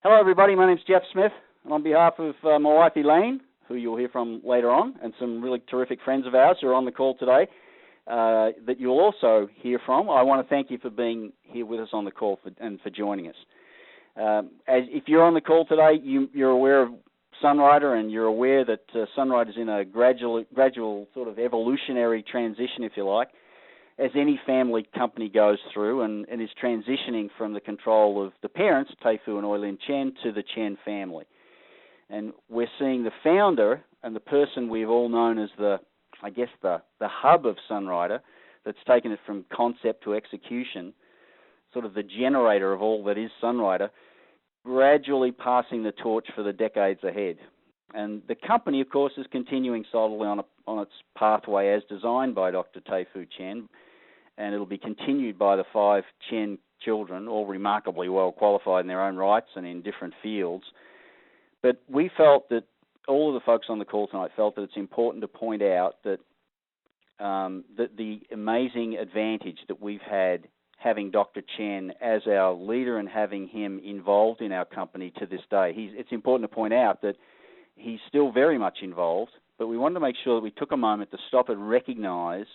Hello, everybody. My name's Jeff Smith, and on behalf of my wife, Elaine, who you'll hear from later on, and some really terrific friends of ours who are on the call today that you'll also hear from, I want to thank you for being here with us on the call and for joining us. If you're on the call today, you're aware of Sunrider, and you're aware that Sunrider is in a gradual sort of evolutionary transition, if you like, as any family company goes through, and is transitioning from the control of the parents, Tei-Fu and Oi-Lin Chen, to the Chen family. And we're seeing the founder and the person we've all known as the hub of Sunrider, that's taken it from concept to execution, sort of the generator of all that is Sunrider, gradually passing the torch for the decades ahead. And the company, of course, is continuing solidly on its pathway as designed by Dr. Tei-Fu Chen, and it'll be continued by the 5 Chen children, all remarkably well qualified in their own rights and in different fields. But we felt that, all of the folks on the call tonight felt that it's important to point out that that the amazing advantage that we've had having Dr. Chen as our leader and having him involved in our company to this day. It's important to point out that he's still very much involved, but we wanted to make sure that we took a moment to stop and recognize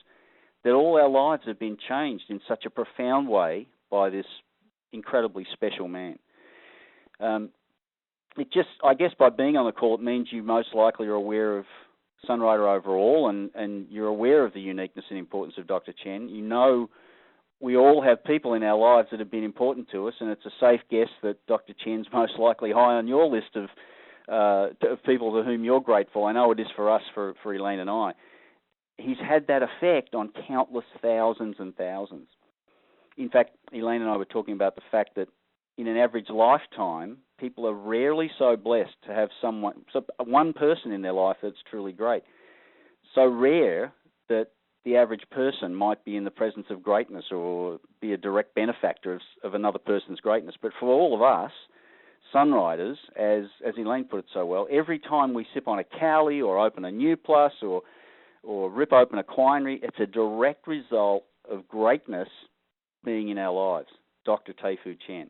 that all our lives have been changed in such a profound way by this incredibly special man. I guess by being on the call, it means you most likely are aware of Sunrider overall, and you're aware of the uniqueness and importance of Dr. Chen. You know we all have people in our lives that have been important to us, and it's a safe guess that Dr. Chen's most likely high on your list of people to whom you're grateful. I know it is for us, for Elaine and I. He's had that effect on countless thousands and thousands. In fact, Elaine and I were talking about the fact that in an average lifetime, people are rarely so blessed to have one person in their life that's truly great. So rare that the average person might be in the presence of greatness or be a direct benefactor of another person's greatness. But for all of us, Sunriders, as Elaine put it so well, every time we sip on a Cowley or open a New Plus or rip open a Quinary, it's a direct result of greatness being in our lives. Dr. Tei-Fu Chen.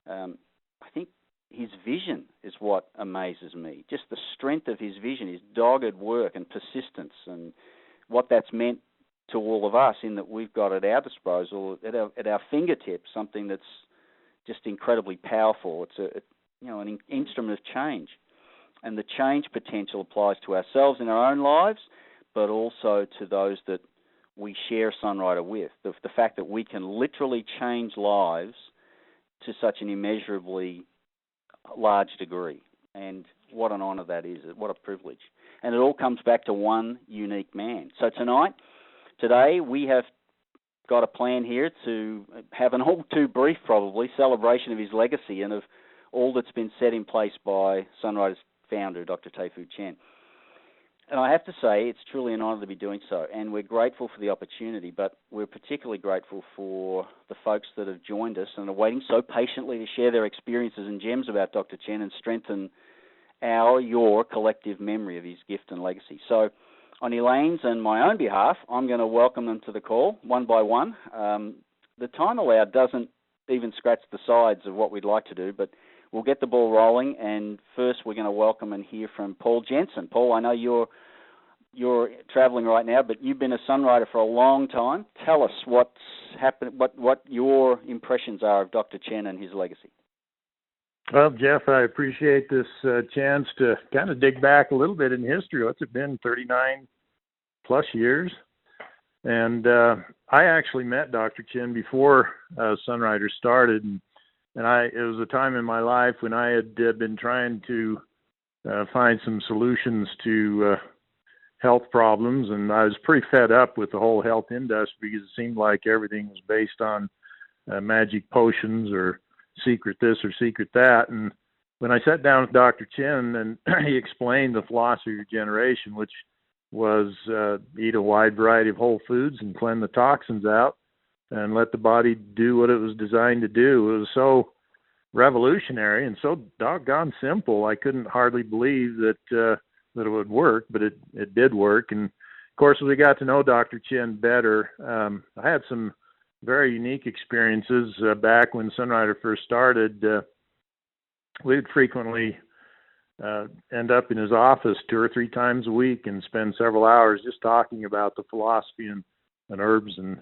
I think his vision is what amazes me. Just the strength of his vision, his dogged work and persistence, and what that's meant to all of us in that we've got at our disposal, at our fingertips, something that's just incredibly powerful. It's an instrument of change. And the change potential applies to ourselves in our own lives, but also to those that we share Sunrider with. The fact that we can literally change lives to such an immeasurably large degree. And what an honor that is. What a privilege. And it all comes back to one unique man. So today, we have got a plan here to have an all too brief, probably, celebration of his legacy and of all that's been set in place by Sunrider's founder, Dr. Tei-Fu Chen. And I have to say, it's truly an honor to be doing so, and we're grateful for the opportunity, but we're particularly grateful for the folks that have joined us and are waiting so patiently to share their experiences and gems about Dr. Chen and strengthen your collective memory of his gift and legacy. So on Elaine's and my own behalf, I'm going to welcome them to the call, one by one. The time allowed doesn't even scratch the sides of what we'd like to do, but we'll get the ball rolling, and first we're going to welcome and hear from Paul Jensen. Paul, I know you're traveling right now, but you've been a Sunrider for a long time. Tell us what's happened, what your impressions are of Dr. Chen and his legacy. Well, Jeff, I appreciate this chance to kind of dig back a little bit in history. What's it been, 39 plus years? And I actually met Dr. Chen before Sunrider started, and it was a time in my life when I had been trying to find some solutions to health problems, and I was pretty fed up with the whole health industry because it seemed like everything was based on magic potions or secret this or secret that. And when I sat down with Dr. Chen, and he explained the philosophy of regeneration, which was eat a wide variety of whole foods and cleanse the toxins out and let the body do what it was designed to do. It was so revolutionary and so doggone simple. I couldn't hardly believe that it would work, but it did work. And of course, as we got to know Dr. Chen better, I had some very unique experiences. Back when Sunrider first started, we'd frequently end up in his office 2 or 3 times a week and spend several hours just talking about the philosophy and herbs and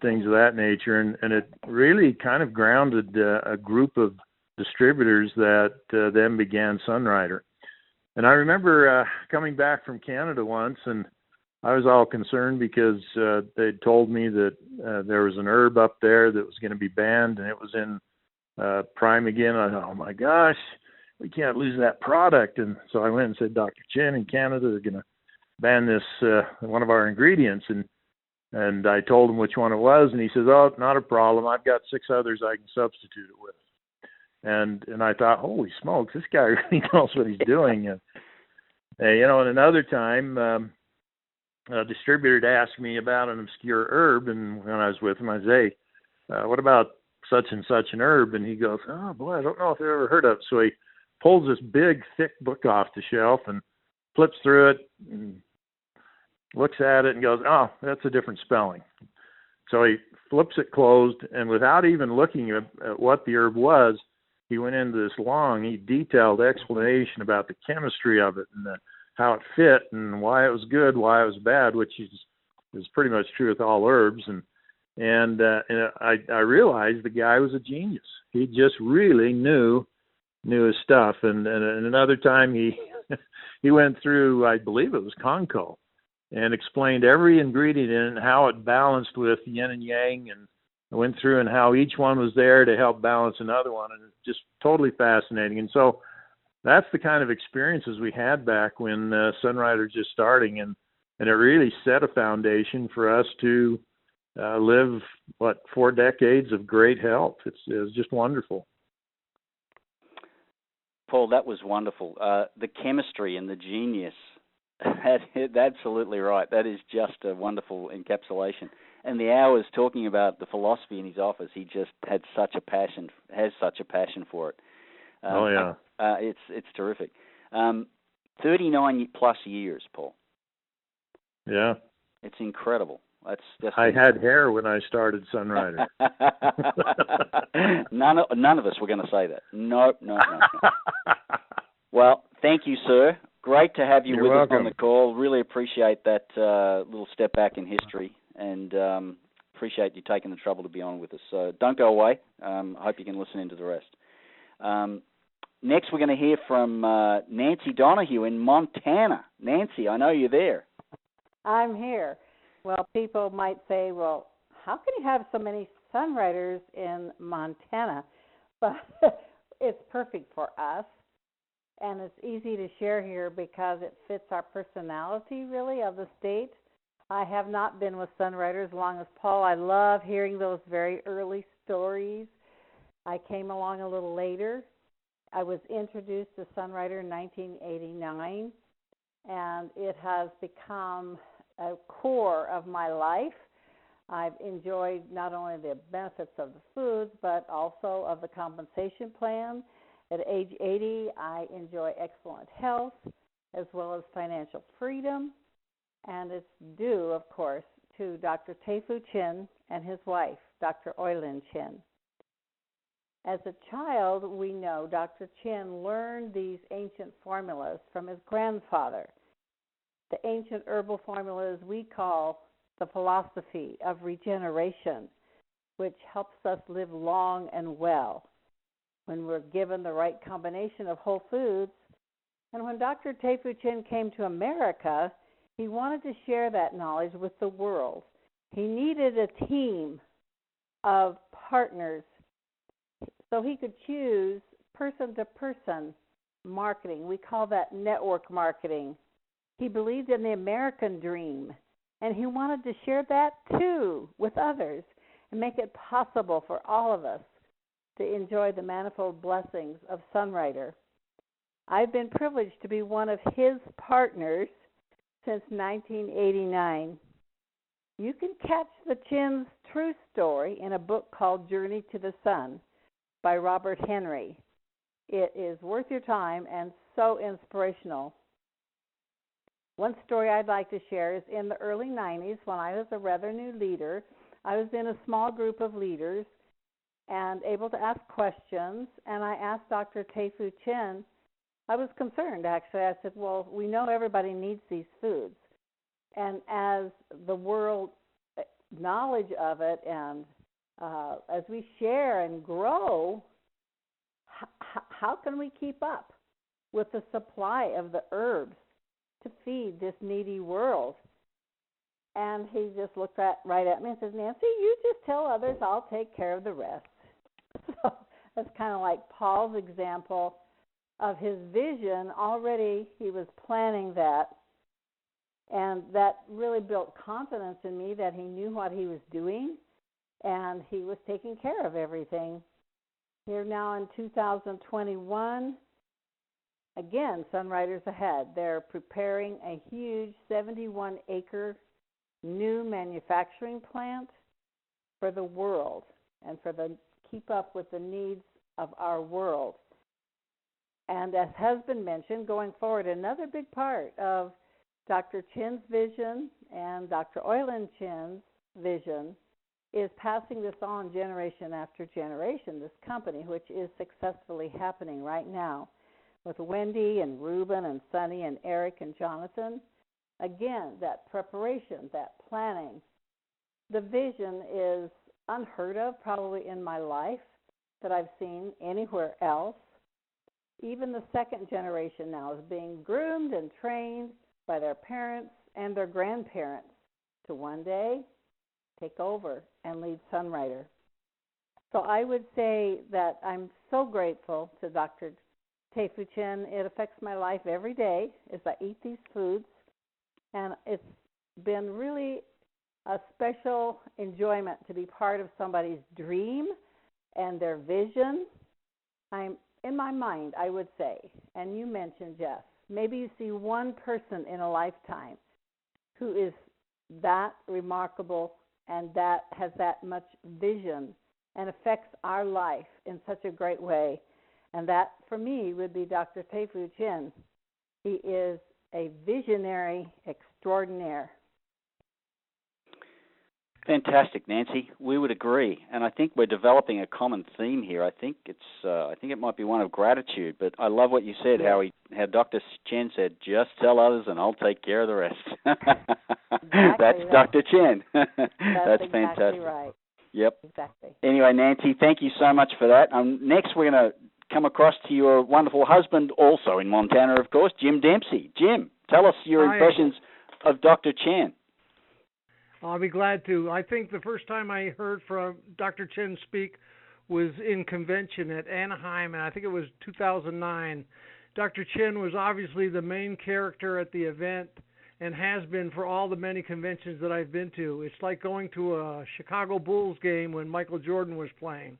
things of that nature. And it really kind of grounded a group of distributors that then began Sunrider. And I remember coming back from Canada once, and I was all concerned because they'd told me that there was an herb up there that was going to be banned, and it was in prime again. I thought, oh my gosh, we can't lose that product. And so I went and said, Dr. Chen in Canada, they're going to ban this, one of our ingredients. And I told him which one it was, and he says, oh, not a problem. I've got 6 others I can substitute it with. And I thought, holy smokes, this guy really knows what he's doing. And another time, a distributor had asked me about an obscure herb, and when I was with him, I said, hey, what about such and such an herb? And he goes, oh, boy, I don't know if I've ever heard of it. So he pulls this big, thick book off the shelf and flips through it and looks at it and goes, oh, that's a different spelling. So he flips it closed, and without even looking at what the herb was, he went into this long, detailed explanation about the chemistry of it and how it fit and why it was good, why it was bad, which is pretty much true with all herbs. And I realized the guy was a genius. He just really knew his stuff. And another time he went through, I believe it was Conco, and explained every ingredient in it and how it balanced with yin and yang, and I went through and how each one was there to help balance another one, and it's just totally fascinating. And so that's the kind of experiences we had back when Sunrider was just starting, and it really set a foundation for us to live, 4 decades of great health. It was just wonderful. Paul, that was wonderful. The chemistry and the genius, that's absolutely right. That is just a wonderful encapsulation. And the hours talking about the philosophy in his office, he just has such a passion for it. Oh yeah, it's terrific. 39 plus years, Paul. Yeah, it's incredible. That's just. I had hair when I started Sunrider. None of us were going to say that. No. Well, thank you, sir. Great to have you You're with welcome. us on the call. Really appreciate that little step back in history, and appreciate you taking the trouble to be on with us. So don't go away. I hope you can listen into the rest. Next, we're going to hear from Nancy Donahue in Montana. Nancy, I know you're there. I'm here. Well, people might say, well, how can you have so many Sunriders in Montana? But it's perfect for us. And it's easy to share here because it fits our personality, really, of the state. I have not been with Sunrider as long as Paul. I love hearing those very early stories. I came along a little later. I was introduced to Sunrider in 1989, and it has become a core of my life. I've enjoyed not only the benefits of the foods, but also of the compensation plan. At age 80, I enjoy excellent health as well as financial freedom, and it's due, of course, to Dr. Teifu Chen and his wife, Dr. Oilin Chen. As a child, we know Dr. Chen learned these ancient formulas from his grandfather. The ancient herbal formulas we call the philosophy of regeneration, which helps us live long and well when we're given the right combination of whole foods. And when Dr. Teifu Chen came to America, he wanted to share that knowledge with the world. He needed a team of partners so he could choose person-to-person marketing. We call that network marketing. He believed in the American dream, and he wanted to share that too with others and make it possible for all of us to enjoy the manifold blessings of Sunrider. I've been privileged to be one of his partners since 1989. You can catch the Chen's true story in a book called Journey to the Sun by Robert Henry. It is worth your time and so inspirational. One story I'd like to share is in the early 90s when I was a rather new leader. I was in a small group of leaders and able to ask questions, and I asked Dr. Tei-Fu Chen. I was concerned, actually. I said, well, we know everybody needs these foods. And as the world knowledge of it and as we share and grow, how can we keep up with the supply of the herbs to feed this needy world? And he just looked right at me and says, Nancy, you just tell others, I'll take care of the rest. So that's kind of like Paul's example of his vision. Already he was planning that, and that really built confidence in me that he knew what he was doing, and he was taking care of everything. Here now in 2021, again, Sunriders Ahead. They're preparing a huge 71-acre new manufacturing plant for the world and keep up with the needs of our world. And as has been mentioned, going forward, another big part of Dr. Chen's vision and Dr. Oilen Chen's vision is passing this on generation after generation, this company, which is successfully happening right now with Wendy and Ruben and Sonny and Eric and Jonathan. Again, that preparation, that planning. The vision is unheard of probably in my life that I've seen anywhere else. Even the second generation now is being groomed and trained by their parents and their grandparents to one day take over and lead Sunrider. So I would say that I'm so grateful to Dr. Tei-Fu Chen. It affects my life every day as I eat these foods, and it's been really a special enjoyment to be part of somebody's dream and their vision. I'm in my mind, I would say, and you mentioned, Jeff, maybe you see one person in a lifetime who is that remarkable and that has that much vision and affects our life in such a great way. And that, for me, would be Dr. Tei-Fu Chen. He is a visionary extraordinaire. Fantastic, Nancy. We would agree, and I think we're developing a common theme here. I think it might be one of gratitude. But I love what you said. Yeah. How Dr. Chen said, "Just tell others, and I'll take care of the rest." Exactly, That's Dr. Chen. That's That's exactly fantastic. Right. Yep. Exactly. Anyway, Nancy, thank you so much for that. Next, we're going to come across to your wonderful husband, also in Montana, of course, Jim Dempsey. Jim, tell us your impressions of Dr. Chen. I'll be glad to. I think the first time I heard from Dr. Chen speak was in convention at Anaheim, and I think it was 2009. Dr. Chen was obviously the main character at the event and has been for all the many conventions that I've been to. It's like going to a Chicago Bulls game when Michael Jordan was playing.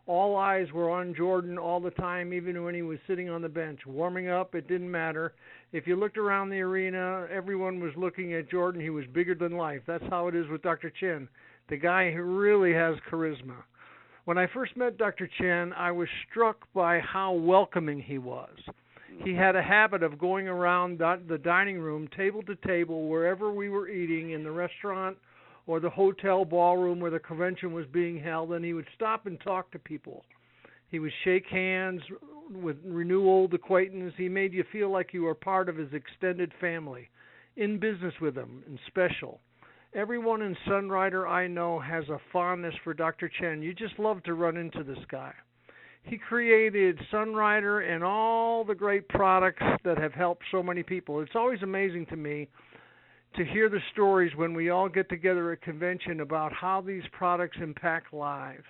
All eyes were on Jordan all the time, even when he was sitting on the bench. Warming up, it didn't matter. If you looked around the arena, everyone was looking at Jordan. He was bigger than life. That's how it is with Dr. Chen. The guy who really has charisma. When I first met Dr. Chen, I was struck by how welcoming he was. He had a habit of going around the dining room, table to table, wherever we were eating, in the restaurant or the hotel ballroom where the convention was being held, and he would stop and talk to people. He would shake hands, renew old acquaintance. He made you feel like you were part of his extended family, in business with him, and special. Everyone in Sunrider I know has a fondness for Dr. Chen. You just love to run into this guy. He created Sunrider and all the great products that have helped so many people. It's always amazing to me to hear the stories when we all get together at convention about how these products impact lives.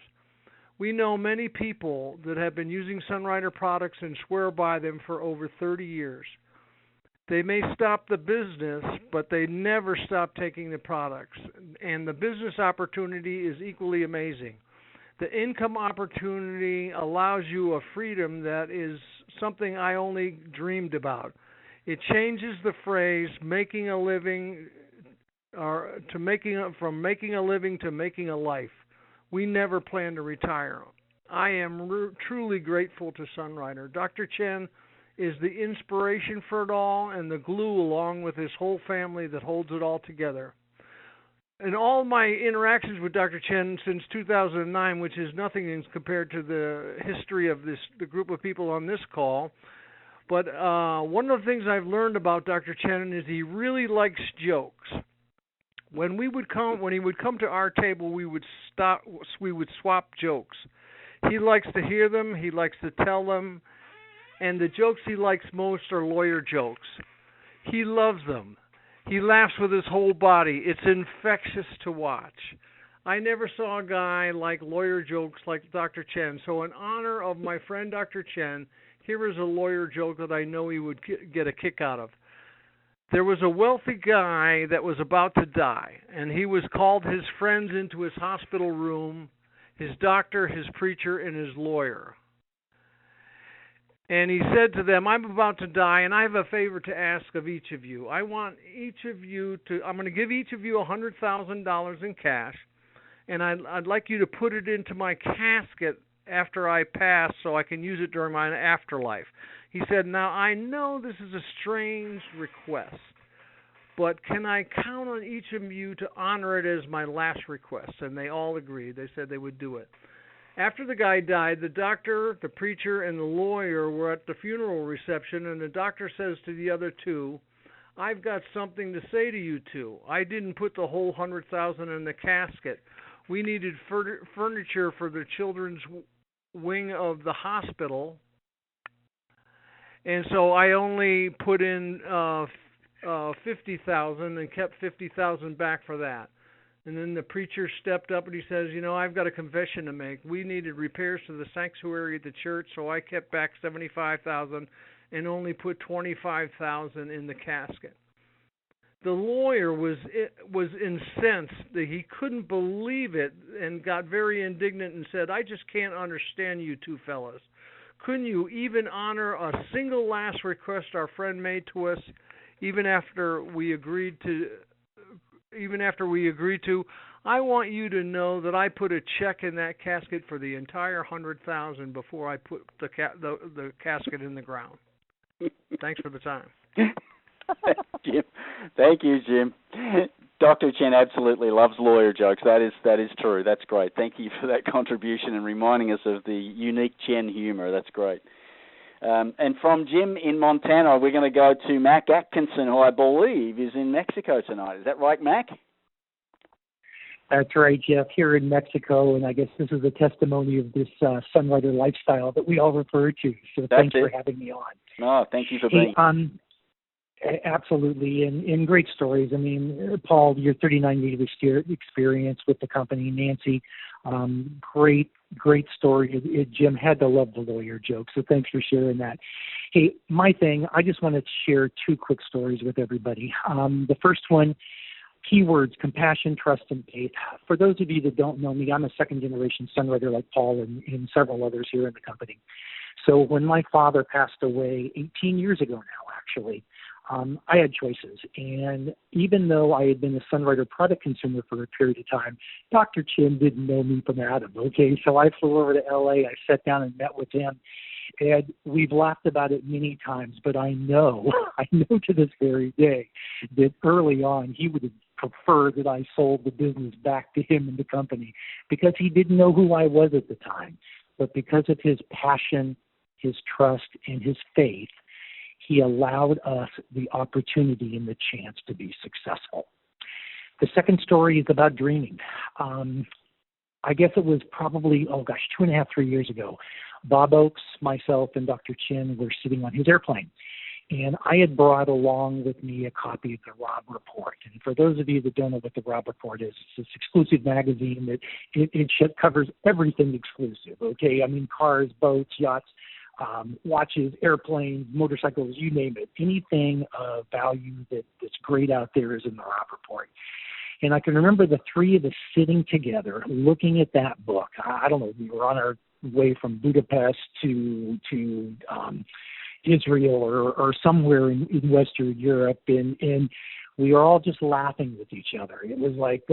We know many people that have been using Sunrider products and swear by them for over 30 years. They may stop the business, but they never stop taking the products. And the business opportunity is equally amazing. The income opportunity allows you a freedom that is something I only dreamed about. It changes the phrase making a living from making a living to making a life. We never plan to retire. I am truly grateful to Sunrider. Dr. Chen is the inspiration for it all and the glue along with his whole family that holds it all together. in all my interactions with Dr. Chen since 2009, which is nothing compared to the history of the group of people on this call, but one of the things I've learned about Dr. Chen is he really likes jokes. When he would come to our table, we would swap jokes. He likes to hear them, he likes to tell them, and the jokes he likes most are lawyer jokes. He loves them. He laughs with his whole body. It's infectious to watch. I never saw a guy like lawyer jokes like Dr. Chen. So in honor of my friend Dr. Chen, here is a lawyer joke that I know he would get a kick out of. There was a wealthy guy that was about to die, and he was called his friends into his hospital room, his doctor, his preacher, and his lawyer. And he said to them, I'm about to die, and I have a favor to ask of each of you. I'm going to give each of you $100,000 in cash, and I'd like you to put it into my casket after I pass so I can use it during my afterlife. He said, now I know this is a strange request, but can I count on each of you to honor it as my last request? And they all agreed. They said they would do it. After the guy died, the doctor, the preacher, and the lawyer were at the funeral reception, and the doctor says to the other two, I've got something to say to you two. I didn't put the whole $100,000 in the casket. We needed furniture for the children's wing of the hospital, and so I only put in $50,000 and kept $50,000 back for that. And then the preacher stepped up and he says, I've got a confession to make. We needed repairs to the sanctuary at the church, so I kept back $75,000 and only put $25,000 in the casket. The lawyer was incensed that he couldn't believe it and got very indignant and said, I just can't understand you two fellas. Couldn't you even honor a single last request our friend made to us, even after we agreed to? I want you to know that I put a check in that casket for the entire $100,000 before I put the casket in the ground. Thanks for the time. Jim. Thank you, Jim. Dr. Chen absolutely loves lawyer jokes. That is true. That's great. Thank you for that contribution and reminding us of the unique Chen humor. That's great. And from Jim in Montana, we're going to go to Mac Atkinson, who I believe is in Mexico tonight. Is that right, Mac? That's right, Jeff, here in Mexico, and I guess this is a testimony of this Sunrider lifestyle that we all refer to. So thanks for having me on. No, thank you for being here. Absolutely, and great stories. I mean, Paul, your 39 years experience with the company, Nancy, great story. Jim had to love the lawyer joke, so thanks for sharing that. Hey, my thing, I just want to share two quick stories with everybody. The first one, keywords, compassion, trust, and faith. For those of you that don't know me, I'm a second-generation Sunrider like Paul and several others here in the company. So when my father passed away 18 years ago now, actually, I had choices. And even though I had been a Sunrider product consumer for a period of time, Dr. Chen didn't know me from Adam, okay? So I flew over to L.A., I sat down and met with him, and we've laughed about it many times, but I know to this very day that early on he would have preferred that I sold the business back to him and the company because he didn't know who I was at the time. But because of his passion, his trust, and his faith, he allowed us the opportunity and the chance to be successful. The second story is about dreaming. I guess it was probably, 2.5, 3 years ago. Bob Oakes, myself, and Dr. Chen were sitting on his airplane. And I had brought along with me a copy of the Robb Report. And for those of you that don't know what the Robb Report is, it's this exclusive magazine that it covers everything exclusive, okay? I mean, cars, boats, yachts, watches, airplanes, motorcycles, you name it. Anything of value that's great out there is in the Robb Report. And I can remember the three of us sitting together looking at that book. I don't know, we were on our way from Budapest to Israel or somewhere in Western Europe, and we were all just laughing with each other. It was like,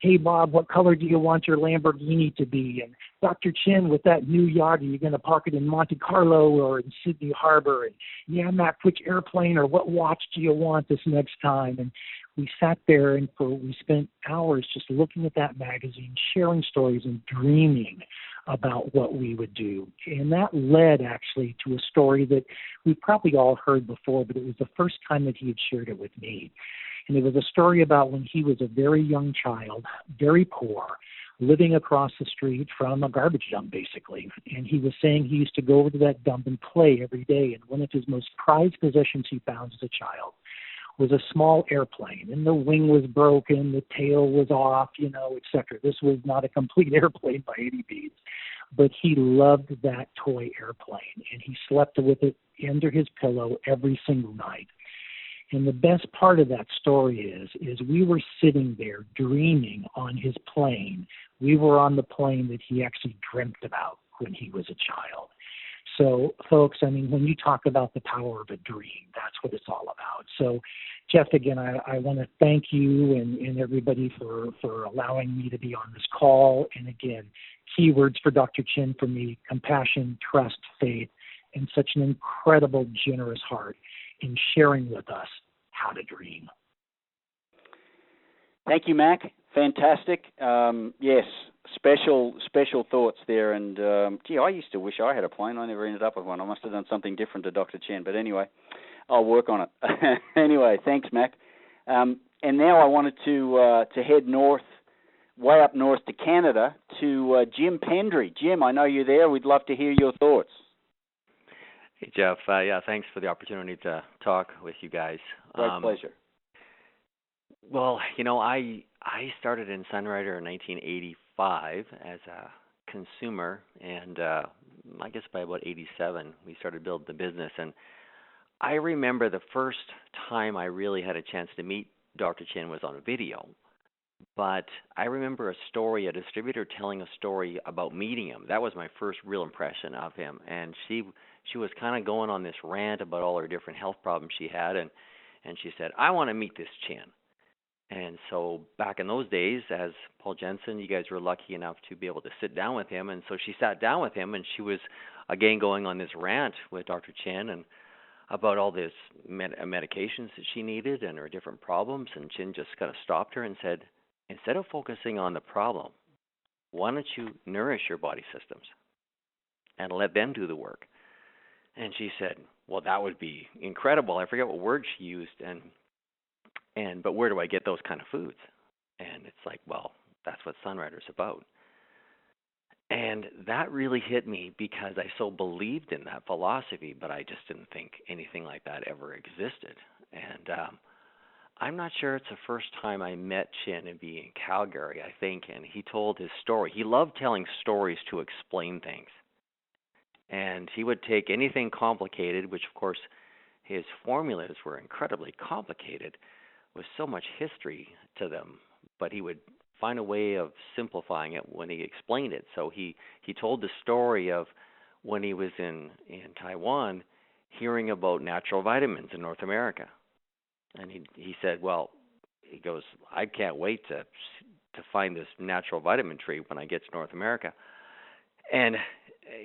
hey, Bob, what color do you want your Lamborghini to be? And Dr. Chen, with that new yacht, are you going to park it in Monte Carlo or in Sydney Harbor? And yeah, Mac, which airplane or what watch do you want this next time? And we sat there and we spent hours just looking at that magazine, sharing stories and dreaming about what we would do. And that led actually to a story that we probably all heard before, but it was the first time that he had shared it with me. And it was a story about when he was a very young child, very poor, living across the street from a garbage dump, basically. And he was saying he used to go over to that dump and play every day. And one of his most prized possessions he found as a child was a small airplane. And the wing was broken, the tail was off, et cetera. This was not a complete airplane by any means. But he loved that toy airplane. And he slept with it under his pillow every single night. And the best part of that story is we were sitting there dreaming on his plane. We were on the plane that he actually dreamt about when he was a child. So, folks, when you talk about the power of a dream, that's what it's all about. So, Jeff, again, I want to thank you and everybody for allowing me to be on this call. And again, keywords for Dr. Chen for me: compassion, trust, faith, and such an incredible, generous heart in sharing with us how to dream. Thank you, Mac. Fantastic. Yes, special thoughts there. And, I used to wish I had a plane. I never ended up with one. I must have done something different to Dr. Chen. But anyway, I'll work on it. Anyway, thanks, Mac. And now I wanted to head north, way up north to Canada, to Jim Pendry. Jim, I know you're there. We'd love to hear your thoughts. Hey, Jeff. Thanks for the opportunity to talk with you guys. Great pleasure. Well, I started in Sunrider in 1985 as a consumer, and I guess by about 87 we started building the business. And I remember the first time I really had a chance to meet Dr. Chen was on a video. But I remember a distributor telling a story about meeting him. That was my first real impression of him. And she was kind of going on this rant about all her different health problems she had, and she said, "I want to meet this Chen." And so back in those days, as Paul Jensen, you guys were lucky enough to be able to sit down with him. And so she sat down with him, and she was, again, going on this rant with Dr. Chen and about all this medications that she needed and her different problems. And Chen just kind of stopped her and said, "Instead of focusing on the problem, why don't you nourish your body systems and let them do the work?" And she said, "Well, that would be incredible." I forget what word she used, but where do I get those kind of foods? And it's like, well, that's what Sunrider's about. And that really hit me because I so believed in that philosophy, but I just didn't think anything like that ever existed. And I'm not sure it's the first time I met Chen and be in Calgary, I think, and he told his story. He loved telling stories to explain things. And he would take anything complicated, which, of course, his formulas were incredibly complicated, with so much history to them, but he would find a way of simplifying it when he explained it. So he told the story of when he was in Taiwan, hearing about natural vitamins in North America. And he said, well, he goes, "I can't wait to find this natural vitamin tree when I get to North America." And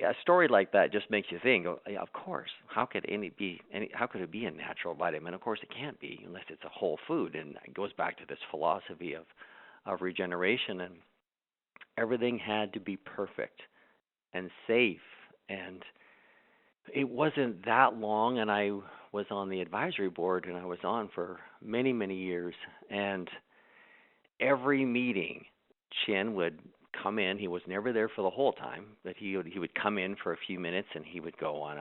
a story like that just makes you think, yeah, of course, how could it be a natural vitamin? Of course it can't be unless it's a whole food. And it goes back to this philosophy of regeneration, and everything had to be perfect and safe. And it wasn't that long, and I was on the advisory board, and I was on for many, many years. And every meeting, Chen would come in. He was never there for the whole time, but he would come in for a few minutes, and he would go on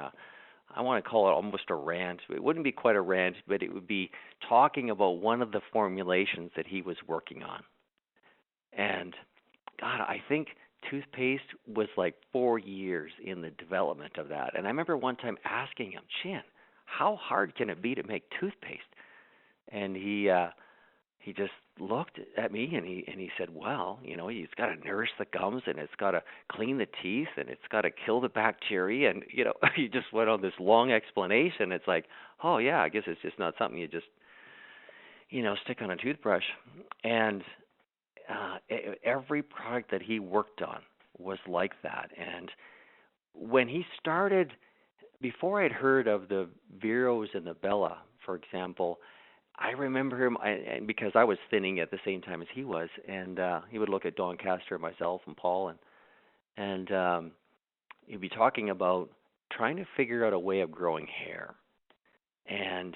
I want to call it almost a rant. It wouldn't be quite a rant, but it would be talking about one of the formulations that he was working on. And God, I think toothpaste was like 4 years in the development of that. And I remember one time asking him, "Chen, how hard can it be to make toothpaste?" And he just looked at me and he said, "Well, it's got to nourish the gums, and it's got to clean the teeth, and it's got to kill the bacteria." And he just went on this long explanation. It's like, oh yeah, I guess it's just not something you just stick on a toothbrush. And every product that he worked on was like that. And when he started, before I'd heard of the Veros and the Bella, for example, I remember him, and because I was thinning at the same time as he was, and he would look at Don Castor, myself, and Paul, and he'd be talking about trying to figure out a way of growing hair, and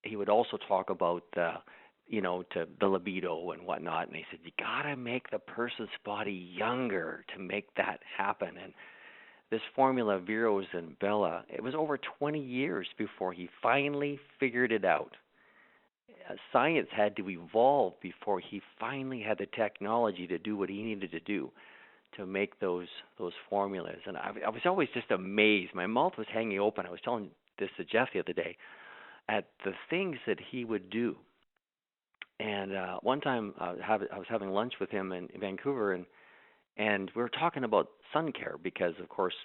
he would also talk about to the libido and whatnot, and he said you gotta make the person's body younger to make that happen, and this formula, Viros and Bella, it was over 20 years before he finally figured it out. Science had to evolve before he finally had the technology to do what he needed to do to make those formulas. And I was always just amazed. My mouth was hanging open. I was telling this to Jeff the other day at the things that he would do. And one time I was having lunch with him in Vancouver, and we were talking about sun care because, of course,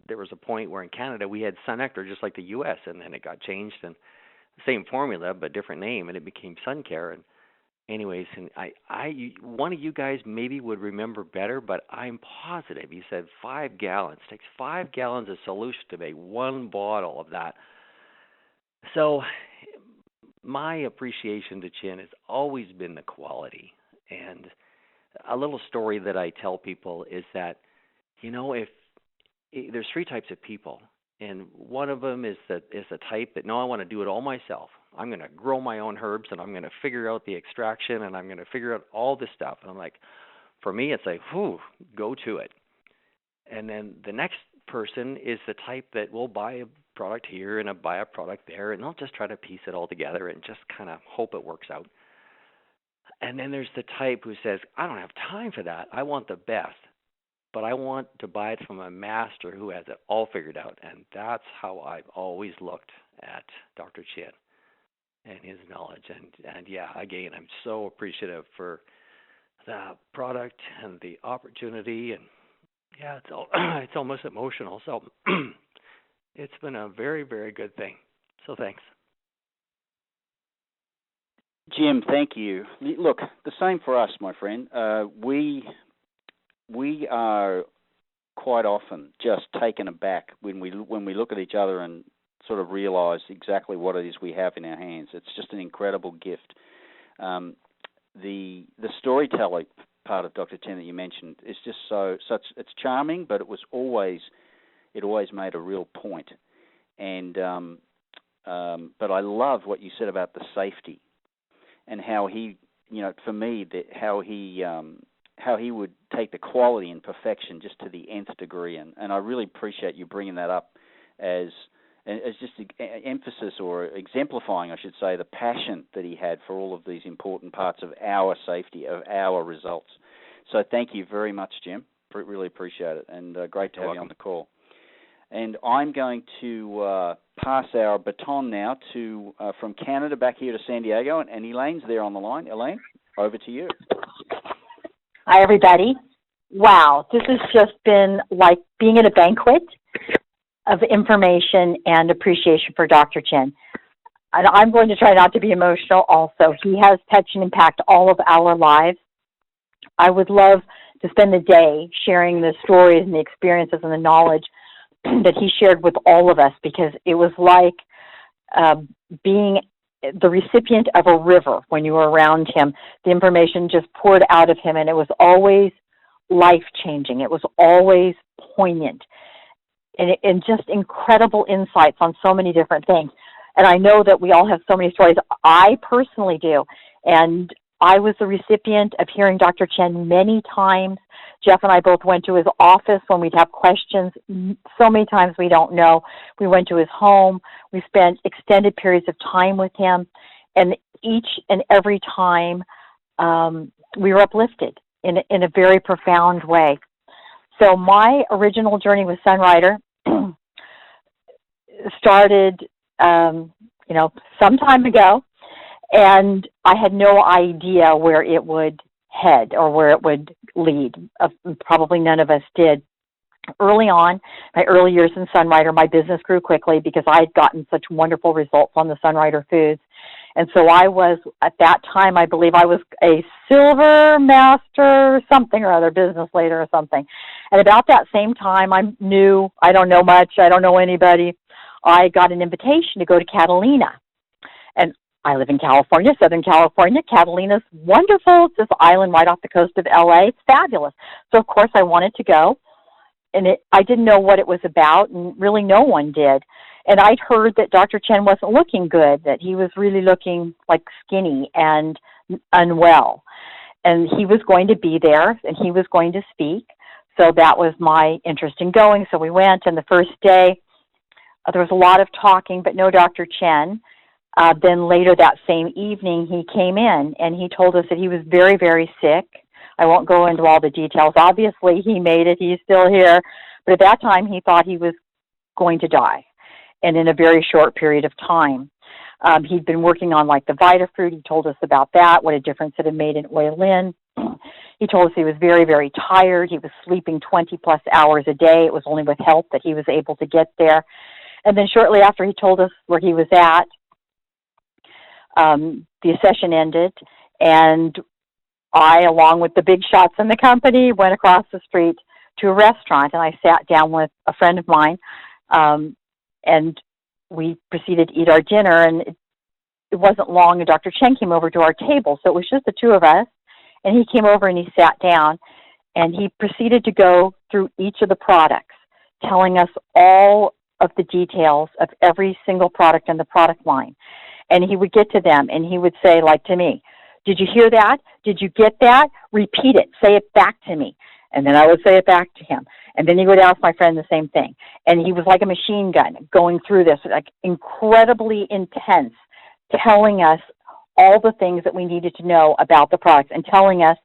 there was a point where in Canada we had Sun Nectar just like the U.S., and then it got changed and same formula but different name, and it became Sun Care. And anyways, and one of you guys maybe would remember better, but I'm positive he said 5 gallons. It takes 5 gallons of solution to make one bottle of that. So my appreciation to Chen has always been the quality. And a little story that I tell people is that, if there's 3 types of people, and one of them is the type that, no, I want to do it all myself. I'm going to grow my own herbs, and I'm going to figure out the extraction, and I'm going to figure out all this stuff. And I'm like, for me, it's like, go to it. And then the next person is the type that will buy a product here and buy a product there, and they'll just try to piece it all together and just kind of hope it works out. And then there's the type who says, I don't have time for that. I want the best, but I want to buy it from a master who has it all figured out. And that's how I've always looked at Dr. Chen and his knowledge. And yeah, again, I'm so appreciative for the product and the opportunity. And yeah, it's almost emotional. So it's been a very, very good thing. So thanks. Jim, thank you. Look, the same for us, my friend. We are quite often just taken aback when we look at each other and sort of realize exactly what it is we have in our hands. It's just an incredible gift. The storytelling part of Dr. Chen that you mentioned is just it's charming, but it always made a real point. And but I love what you said about the safety and how he, for me, how he would take the quality and perfection just to the nth degree, and I really appreciate you bringing that up as just emphasis or exemplifying, I should say, the passion that he had for all of these important parts of our safety, of our results. So thank you very much, Jim. Really appreciate it, and great to have you on the call. And I'm going to pass our baton now to from Canada back here to San Diego, and Elaine's there on the line. Elaine, over to you. Hi, everybody. Wow, this has just been like being at a banquet of information and appreciation for Dr. Chen. And I'm going to try not to be emotional also. He has touched and impacted all of our lives. I would love to spend the day sharing the stories and the experiences and the knowledge that he shared with all of us, because it was like being the recipient of a river when you were around him. The information just poured out of him, and it was always life-changing. It was always poignant, and just incredible insights on so many different things. And I know that we all have so many stories. I personally do, and I was the recipient of hearing Dr. Chen many times. Jeff and I both went to his office when we'd have questions. So many times we don't know. We went to his home. We spent extended periods of time with him. And each and every time we were uplifted in a very profound way. So my original journey with Sunrider started, some time ago. And I had no idea where it would head or where it would lead. Probably none of us did. Early on, my early years in Sunrider, my business grew quickly because I had gotten such wonderful results on the Sunrider foods. And so I was, at that time, I believe I was a silver master something or other, business leader or something. And about that same time, I'm new. I don't know much. I don't know anybody. I got an invitation to go to Catalina. And I live in California, Southern California. Catalina's wonderful. It's this island right off the coast of LA. It's fabulous. So, of course, I wanted to go. And I didn't know what it was about, and really no one did. And I'd heard that Dr. Chen wasn't looking good, that he was really looking like skinny and unwell. And he was going to be there, and he was going to speak. So that was my interest in going. So we went, and the first day, there was a lot of talking, but no Dr. Chen. Then later that same evening, he came in, and he told us that he was very, very sick. I won't go into all the details. Obviously, he made it. He's still here. But at that time, he thought he was going to die, and in a very short period of time. He'd been working on, like, the Vitafruit. He told us about that, what a difference it had made in Oilin. He told us he was very, very tired. He was sleeping 20-plus hours a day. It was only with help that he was able to get there. And then shortly after he told us where he was at, the session ended, and I, along with the big shots in the company, went across the street to a restaurant, and I sat down with a friend of mine, and we proceeded to eat our dinner, and it wasn't long, and Dr. Chen came over to our table, so it was just the two of us, and he came over and he sat down, and he proceeded to go through each of the products, telling us all of the details of every single product in the product line. And he would get to them, and he would say, like to me, "Did you hear that? Did you get that? Repeat it. Say it back to me." And then I would say it back to him. And then he would ask my friend the same thing. And he was like a machine gun going through this, like incredibly intense, telling us all the things that we needed to know about the products, and telling us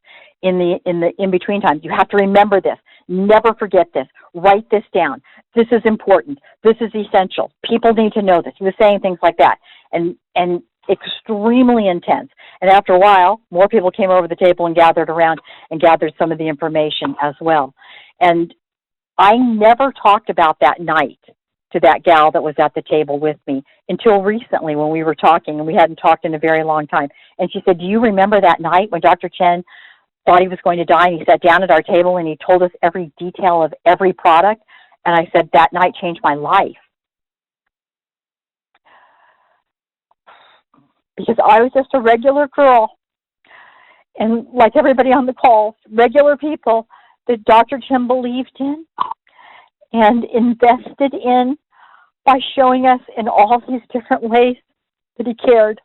in the in-between time, you have to remember this. Never forget this. Write this down. This is important. This is essential. People need to know this. He was saying things like that. And extremely intense. And after a while, more people came over the table and gathered around and gathered some of the information as well. And I never talked about that night to that gal that was at the table with me until recently when we were talking, and we hadn't talked in a very long time. And she said, "Do you remember that night when Dr. Chen thought he was going to die, and he sat down at our table and he told us every detail of every product?" And I said, "That night changed my life." Because I was just a regular girl, and like everybody on the call, regular people that Dr. Chen believed in and invested in by showing us in all these different ways that he cared.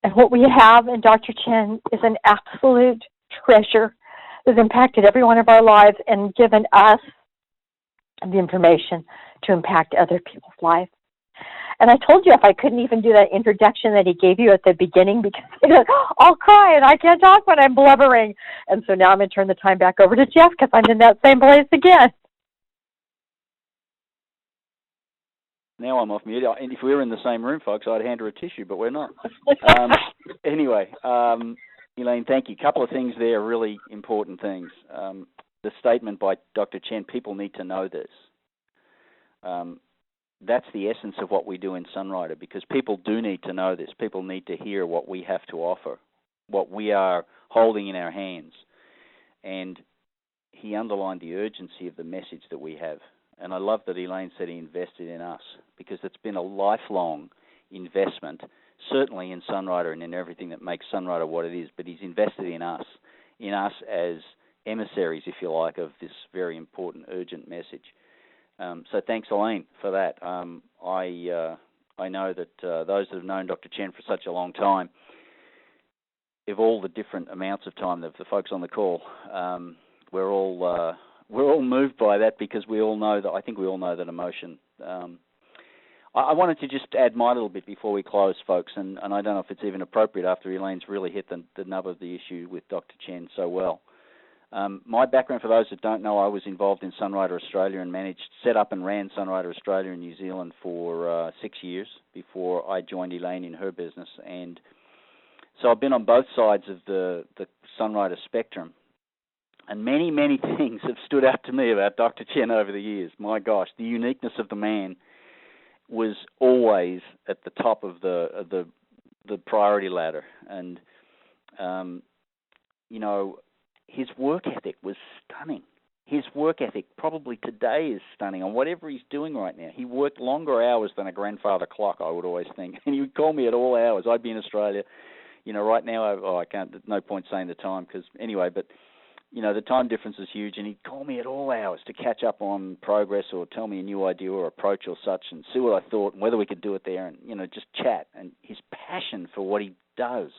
And what we have in Dr. Chen is an absolute treasure that has impacted every one of our lives and given us the information to impact other people's lives. And I told you if I couldn't even do that introduction that he gave you at the beginning, because I'll cry and I can't talk when I'm blubbering. And so now I'm going to turn the time back over to Jeff, because I'm in that same place again. Now I'm off mute. And if we were in the same room, folks, I'd hand her a tissue, but we're not. Anyway, Elaine, thank you. A couple of things there, really important things. The statement by Dr. Chen, people need to know this. That's the essence of what we do in Sunrider, because people do need to know this. People need to hear what we have to offer, what we are holding in our hands. And he underlined the urgency of the message that we have. And I love that Elaine said he invested in us, because it's been a lifelong investment, certainly in Sunrider and in everything that makes Sunrider what it is, but he's invested in us as emissaries, if you like, of this very important, urgent message. So thanks, Elaine, for that. I know that those that have known Dr. Chen for such a long time, of all the different amounts of time, the folks on the call, we're all moved by that, because we all know that. I think we all know that emotion. I wanted to just add my little bit before we close, folks, and I don't know if it's even appropriate after Elaine's really hit the nub of the issue with Dr. Chen so well. My background, for those that don't know, I was involved in Sunrider Australia and set up and ran Sunrider Australia in New Zealand for 6 years before I joined Elaine in her business. And so I've been on both sides of the Sunrider spectrum. And many, many things have stood out to me about Dr. Chen over the years. My gosh, the uniqueness of the man was always at the top of the priority ladder. And, his work ethic was stunning. his work ethic probably today is stunning on whatever he's doing right now. He worked longer hours than a grandfather clock, I would always think. And he would call me at all hours. I'd be in Australia. Right now, I can't, there's no point saying the time because anyway, but, the time difference is huge. And he'd call me at all hours to catch up on progress or tell me a new idea or approach or such and see what I thought and whether we could do it there and, just chat. And his passion for what he does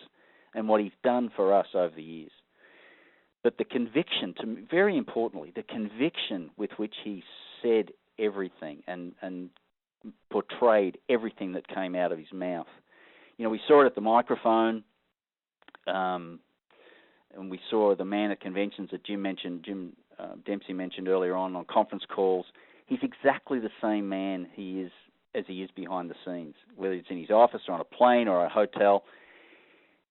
and what he's done for us over the years. But the conviction, very importantly, the conviction with which he said everything and portrayed everything that came out of his mouth. We saw it at the microphone, and we saw the man at conventions that Jim Dempsey mentioned earlier on conference calls. He's exactly the same man as he is behind the scenes, whether it's in his office or on a plane or a hotel.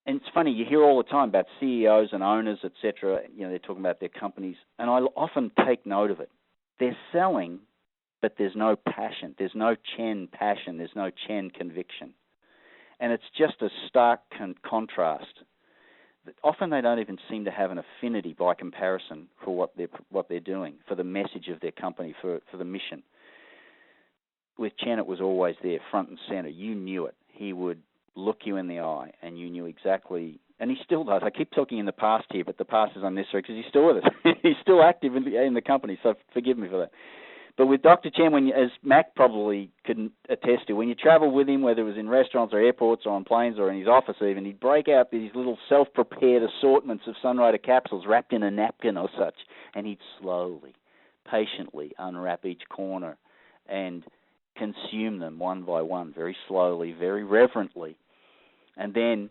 And it's funny, you hear all the time about CEOs and owners, etc. They're talking about their companies, and I often take note of it. They're selling, but there's no passion. There's no Chen passion. There's no Chen conviction. And it's just a stark contrast. Often they don't even seem to have an affinity by comparison for what they're doing, for the message of their company, for the mission. With Chen, it was always there, front and center. You knew it. He would look you in the eye, and you knew exactly, and he still does. I keep talking in the past here, but the past is unnecessary because he's still with us. He's still active in the company, so forgive me for that. But with Dr. Chen, as Mac probably could attest to, when you travel with him, whether it was in restaurants or airports or on planes or in his office even, he'd break out these little self-prepared assortments of Sunrider capsules wrapped in a napkin or such, and he'd slowly, patiently unwrap each corner and consume them one by one, very slowly, very reverently. And then,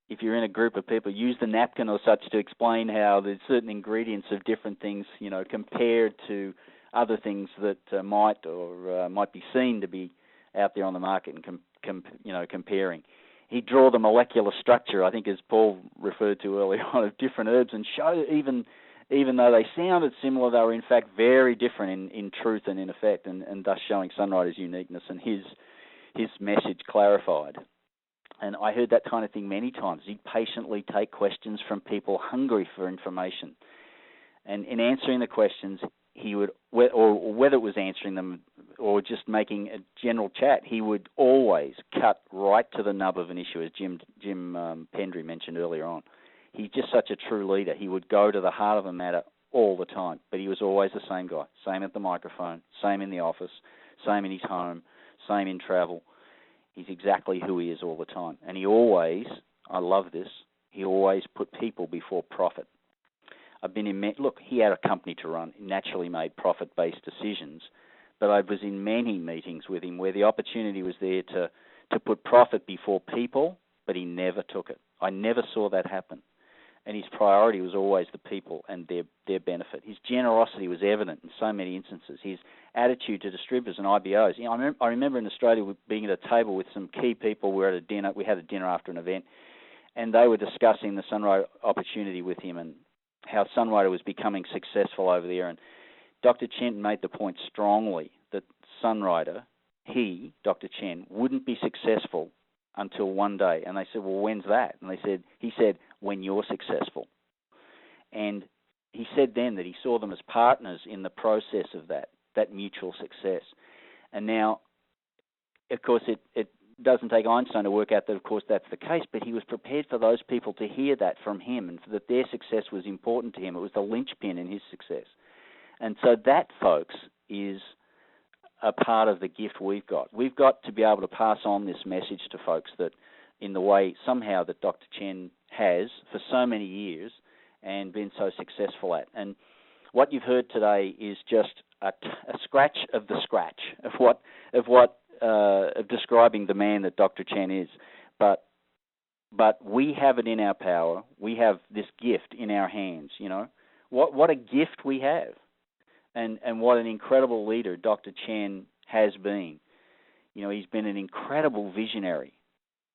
if you're in a group of people, use the napkin or such to explain how there's certain ingredients of different things, compared to other things that might be seen to be out there on the market and comparing. He'd draw the molecular structure, I think, as Paul referred to earlier on, of different herbs and show even though they sounded similar, they were in fact very different in truth and in effect, and thus showing Sunrider's uniqueness and his message clarified. And I heard that kind of thing many times. He'd patiently take questions from people hungry for information. And in answering the questions, he would, or whether it was answering them or just making a general chat, he would always cut right to the nub of an issue, as Jim Pendry mentioned earlier on. He's just such a true leader. He would go to the heart of the matter all the time, but he was always the same guy, same at the microphone, same in the office, same in his home, same in travel. He's exactly who he is all the time. And he always, I love this, he always put people before profit. I've been in, he had a company to run. He naturally made profit-based decisions, but I was in many meetings with him where the opportunity was there to put profit before people, but he never took it. I never saw that happen. And his priority was always the people and their benefit. His generosity was evident in so many instances. His attitude to distributors and IBOs. I remember in Australia being at a table with some key people. We were at a dinner. We had a dinner after an event, and they were discussing the Sunrider opportunity with him and how Sunrider was becoming successful over there. And Dr. Chen made the point strongly that Sunrider, Dr. Chen, wouldn't be successful until one day. And they said, well, when's that? And he said, when you're successful. And he said then that he saw them as partners in the process of that mutual success. And now, of course, it doesn't take Einstein to work out that, of course, that's the case, but he was prepared for those people to hear that from him and that their success was important to him. It was the linchpin in his success. And so that, folks, is a part of the gift we've got. We've got to be able to pass on this message to folks that in the way somehow that Dr. Chen has for so many years and been so successful at. And what you've heard today is just a scratch of the scratch of describing the man that Dr. Chen is. But we have it in our power. We have this gift in our hands, What a gift we have. And what an incredible leader Dr. Chen has been. He's been an incredible visionary.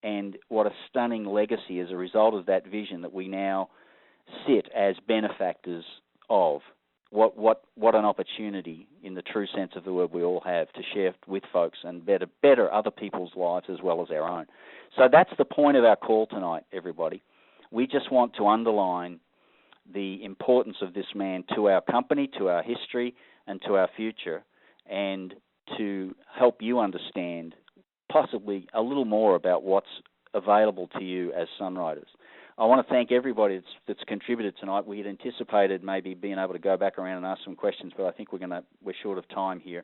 And what a stunning legacy as a result of that vision that we now sit as benefactors of. What an opportunity in the true sense of the word we all have to share with folks and better other people's lives as well as our own. So that's the point of our call tonight, everybody. We just want to underline the importance of this man to our company, to our history, and to our future, and to help you understand possibly a little more about what's available to you as Sunriders. I want to thank everybody that's contributed tonight. We had anticipated maybe being able to go back around and ask some questions, but I think we're short of time here.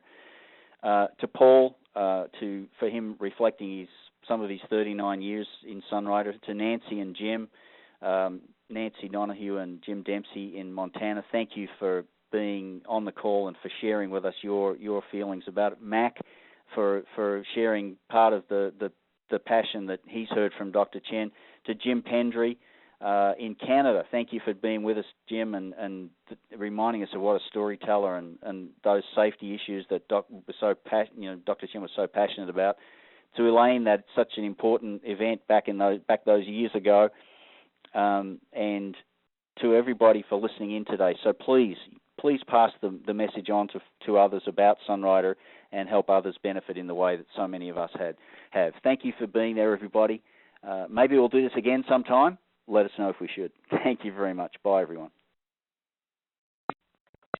To Paul, for him reflecting some of his 39 years in Sunrider, to Nancy and Jim, Nancy Donahue and Jim Dempsey in Montana, thank you for being on the call and for sharing with us your feelings about it. Mac, for sharing part of the passion that he's heard from Dr. Chen. To Jim Pendry in Canada, thank you for being with us, Jim, and reminding us of what a storyteller and those safety issues that Dr. Chen was so passionate about. To Elaine, that's such an important event back those years ago, and to everybody for listening in today. So please pass the message on to others about Sunrider and help others benefit in the way that so many of us have. Thank you for being there, everybody. Maybe we'll do this again sometime. Let us know if we should. Thank you very much. Bye, everyone.